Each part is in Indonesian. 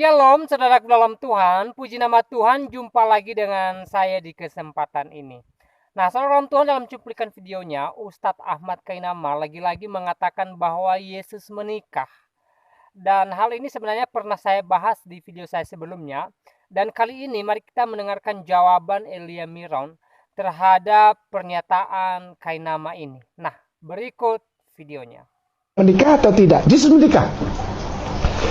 Shalom saudaraku dalam Tuhan, puji nama Tuhan, jumpa lagi dengan saya di kesempatan ini. Nah, saudara dalam Tuhan, dalam cuplikan videonya, Ustadz Ahmad Kainama lagi-lagi mengatakan bahwa Yesus menikah. Dan hal ini sebenarnya pernah saya bahas di video saya sebelumnya. Dan kali ini mari kita mendengarkan jawaban Elia Miron terhadap pernyataan Kainama ini. Nah, berikut videonya. Menikah atau tidak? Yesus menikah.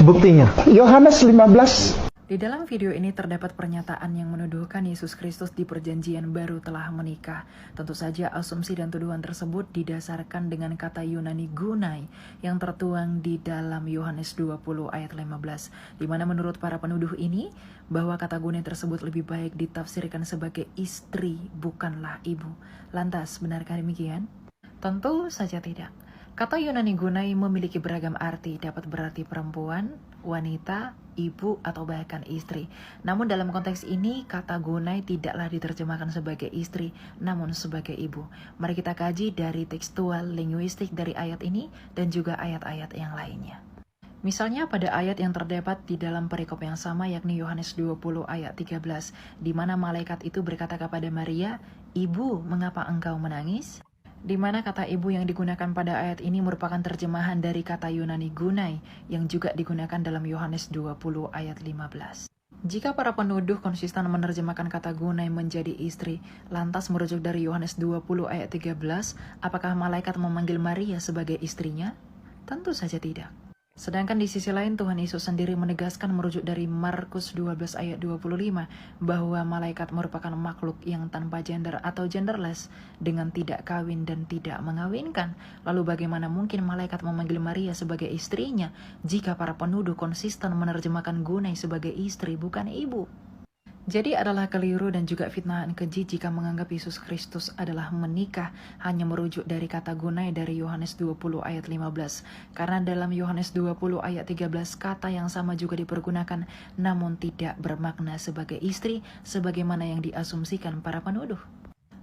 Buktinya, Yohanes 15. Di dalam video ini terdapat pernyataan yang menuduhkan Yesus Kristus di perjanjian baru telah menikah. Tentu saja asumsi dan tuduhan tersebut didasarkan dengan kata Yunani gunai yang tertuang di dalam Yohanes 20 ayat 15. Di mana menurut para penuduh ini, bahwa kata gunai tersebut lebih baik ditafsirkan sebagai istri bukanlah ibu. Lantas, benarkah demikian? Tentu saja tidak. Kata Yunani gunai memiliki beragam arti, dapat berarti perempuan, wanita, ibu, atau bahkan istri. Namun dalam konteks ini, kata gunai tidaklah diterjemahkan sebagai istri, namun sebagai ibu. Mari kita kaji dari tekstual linguistik dari ayat ini dan juga ayat-ayat yang lainnya. Misalnya pada ayat yang terdapat di dalam perikop yang sama yakni Yohanes 20 ayat 13, di mana malaikat itu berkata kepada Maria, "Ibu, mengapa engkau menangis?" Di mana kata ibu yang digunakan pada ayat ini merupakan terjemahan dari kata Yunani gunai yang juga digunakan dalam Yohanes 20 ayat 15. Jika para penuduh konsisten menerjemahkan kata gunai menjadi istri, lantas merujuk dari Yohanes 20 ayat 13, apakah malaikat memanggil Maria sebagai istrinya? Tentu saja tidak. Sedangkan di sisi lain Tuhan Yesus sendiri menegaskan merujuk dari Markus 12 ayat 25 bahwa malaikat merupakan makhluk yang tanpa gender atau genderless dengan tidak kawin dan tidak mengawinkan. Lalu bagaimana mungkin malaikat memanggil Maria sebagai istrinya jika para penuduh konsisten menerjemahkan gunai sebagai istri bukan ibu? Jadi adalah keliru dan juga fitnahan keji jika menganggap Yesus Kristus adalah menikah hanya merujuk dari kata gunai dari Yohanes 20 ayat 15. Karena dalam Yohanes 20 ayat 13 kata yang sama juga dipergunakan namun tidak bermakna sebagai istri sebagaimana yang diasumsikan para penuduh.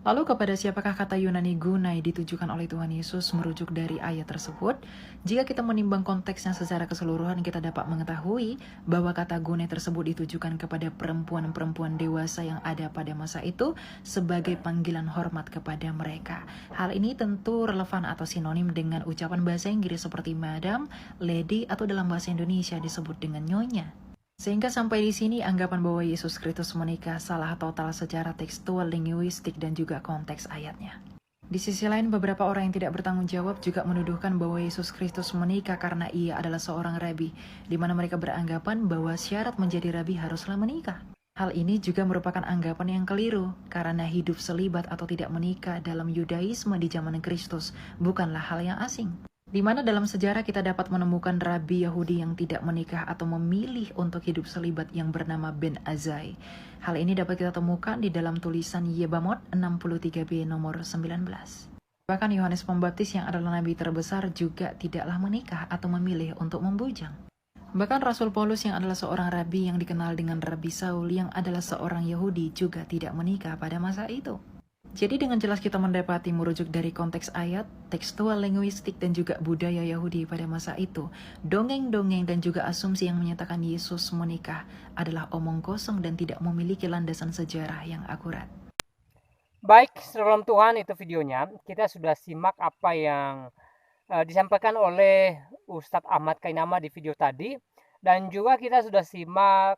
Lalu kepada siapakah kata Yunani gunai ditujukan oleh Tuhan Yesus merujuk dari ayat tersebut? Jika kita menimbang konteksnya secara keseluruhan, kita dapat mengetahui bahwa kata gunai tersebut ditujukan kepada perempuan-perempuan dewasa yang ada pada masa itu sebagai panggilan hormat kepada mereka. Hal ini tentu relevan atau sinonim dengan ucapan bahasa Inggris seperti madam, lady, atau dalam bahasa Indonesia disebut dengan nyonya. Sehingga sampai di sini anggapan bahwa Yesus Kristus menikah salah total secara tekstual, linguistik, dan juga konteks ayatnya. Di sisi lain, beberapa orang yang tidak bertanggung jawab juga menuduhkan bahwa Yesus Kristus menikah karena ia adalah seorang rabi, di mana mereka beranggapan bahwa syarat menjadi rabi haruslah menikah. Hal ini juga merupakan anggapan yang keliru, karena hidup selibat atau tidak menikah dalam Yudaisme di zaman Kristus bukanlah hal yang asing. Di mana dalam sejarah kita dapat menemukan rabi Yahudi yang tidak menikah atau memilih untuk hidup selibat yang bernama Ben Azai. Hal ini dapat kita temukan di dalam tulisan Yebamot 63b nomor 19. Bahkan Yohanes Pembaptis yang adalah nabi terbesar juga tidaklah menikah atau memilih untuk membujang. Bahkan Rasul Paulus yang adalah seorang rabi yang dikenal dengan Rabi Saul yang adalah seorang Yahudi juga tidak menikah pada masa itu. Jadi dengan jelas kita mendapati merujuk dari konteks ayat, tekstual linguistik dan juga budaya Yahudi pada masa itu, dongeng-dongeng dan juga asumsi yang menyatakan Yesus menikah adalah omong kosong dan tidak memiliki landasan sejarah yang akurat. Baik, saudara dalam Tuhan, itu videonya. Kita sudah simak apa yang disampaikan oleh Ustadz Ahmad Kainama di video tadi. Dan juga kita sudah simak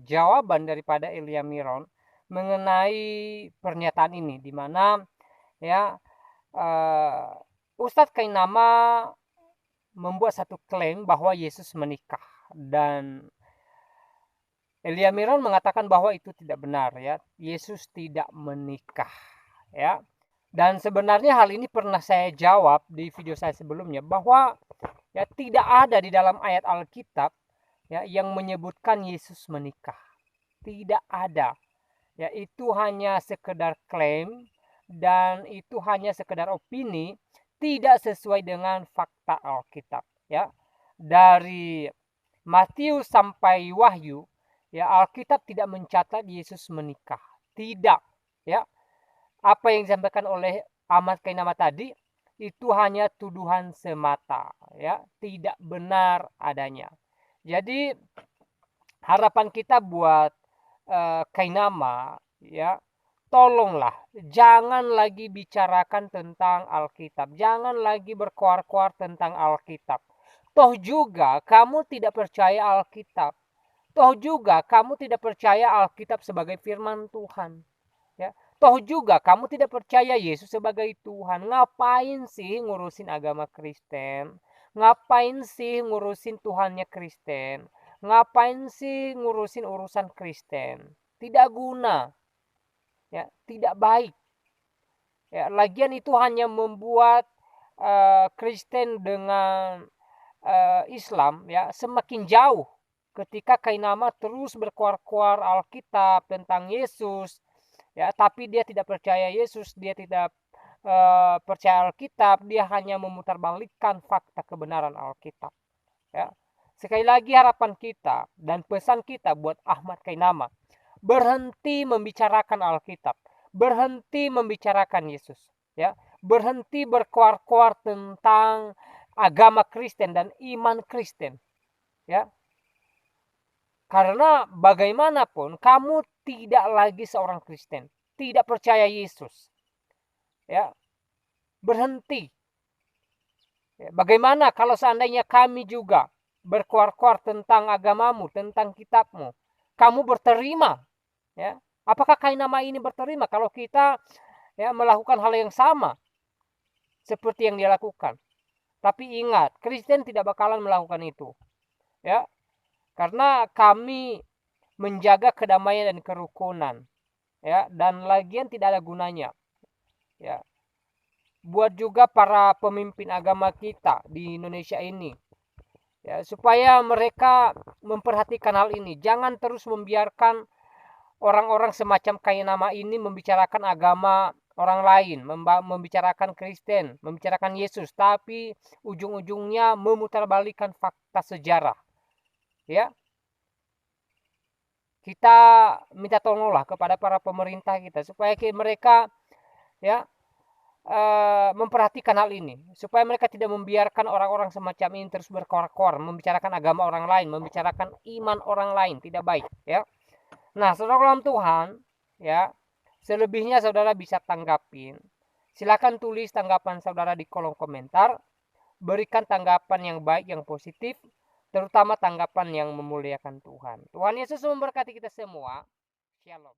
jawaban daripada Elia Miron mengenai pernyataan ini, di mana ya Ustadz Kainama membuat satu klaim bahwa Yesus menikah, dan Elia Miron mengatakan bahwa itu tidak benar, ya. Yesus tidak menikah, ya. Dan sebenarnya hal ini pernah saya jawab di video saya sebelumnya, bahwa ya tidak ada di dalam ayat Alkitab ya yang menyebutkan Yesus menikah. Tidak ada. Ya, itu hanya sekedar klaim dan itu hanya sekedar opini, tidak sesuai dengan fakta Alkitab, ya. Dari Matius sampai Wahyu, ya, Alkitab tidak mencatat Yesus menikah. Tidak, ya. Apa yang disampaikan oleh Ahmad Kainama tadi itu hanya tuduhan semata, ya, tidak benar adanya. Jadi harapan kita buat Kainama, ya, tolonglah jangan lagi bicarakan tentang Alkitab, jangan lagi berkoar-koar tentang Alkitab. Toh juga kamu tidak percaya Alkitab, toh juga kamu tidak percaya Alkitab sebagai firman Tuhan, ya. Toh juga kamu tidak percaya Yesus sebagai Tuhan. Ngapain sih ngurusin agama Kristen? Ngapain sih ngurusin Tuhannya Kristen? Ngapain sih ngurusin urusan Kristen? Tidak guna, ya, tidak baik. Ya, lagian itu hanya membuat Kristen dengan Islam, ya, semakin jauh. Ketika Kainama terus berkuar-kuar Alkitab tentang Yesus, ya, tapi dia tidak percaya Yesus, dia tidak percaya Alkitab, dia hanya memutarbalikkan fakta kebenaran Alkitab, ya. Sekali lagi harapan kita dan pesan kita buat Ahmad Kainama, berhenti membicarakan Alkitab, berhenti membicarakan Yesus, ya. Berhenti berkoar-koar tentang agama Kristen dan iman Kristen, ya. Karena bagaimanapun kamu tidak lagi seorang Kristen, tidak percaya Yesus, ya. Berhenti. Ya, bagaimana kalau seandainya kami juga berkoar-koar tentang agamamu, tentang kitabmu, kamu berterima, ya? Apakah Kainama ini berterima kalau kita, ya, melakukan hal yang sama seperti yang dia lakukan? Tapi ingat, Kristen tidak bakalan melakukan itu, ya, karena kami menjaga kedamaian dan kerukunan, ya, dan lagian tidak ada gunanya, ya, buat juga para pemimpin agama kita di Indonesia ini, ya, supaya mereka memperhatikan hal ini. Jangan terus membiarkan orang-orang semacam Kainama ini membicarakan agama orang lain, membicarakan Kristen, membicarakan Yesus, tapi ujung-ujungnya memutarbalikkan fakta sejarah, ya. Kita minta tolonglah kepada para pemerintah kita supaya mereka, ya, memperhatikan hal ini, supaya mereka tidak membiarkan orang-orang semacam ini terus berkoar-koar membicarakan agama orang lain, membicarakan iman orang lain, tidak baik, ya. Nah, saudara dalam Tuhan, ya, selebihnya saudara bisa tanggapin. Silakan tulis tanggapan saudara di kolom komentar. Berikan tanggapan yang baik, yang positif, terutama tanggapan yang memuliakan Tuhan. Tuhan Yesus memberkati kita semua. Shalom.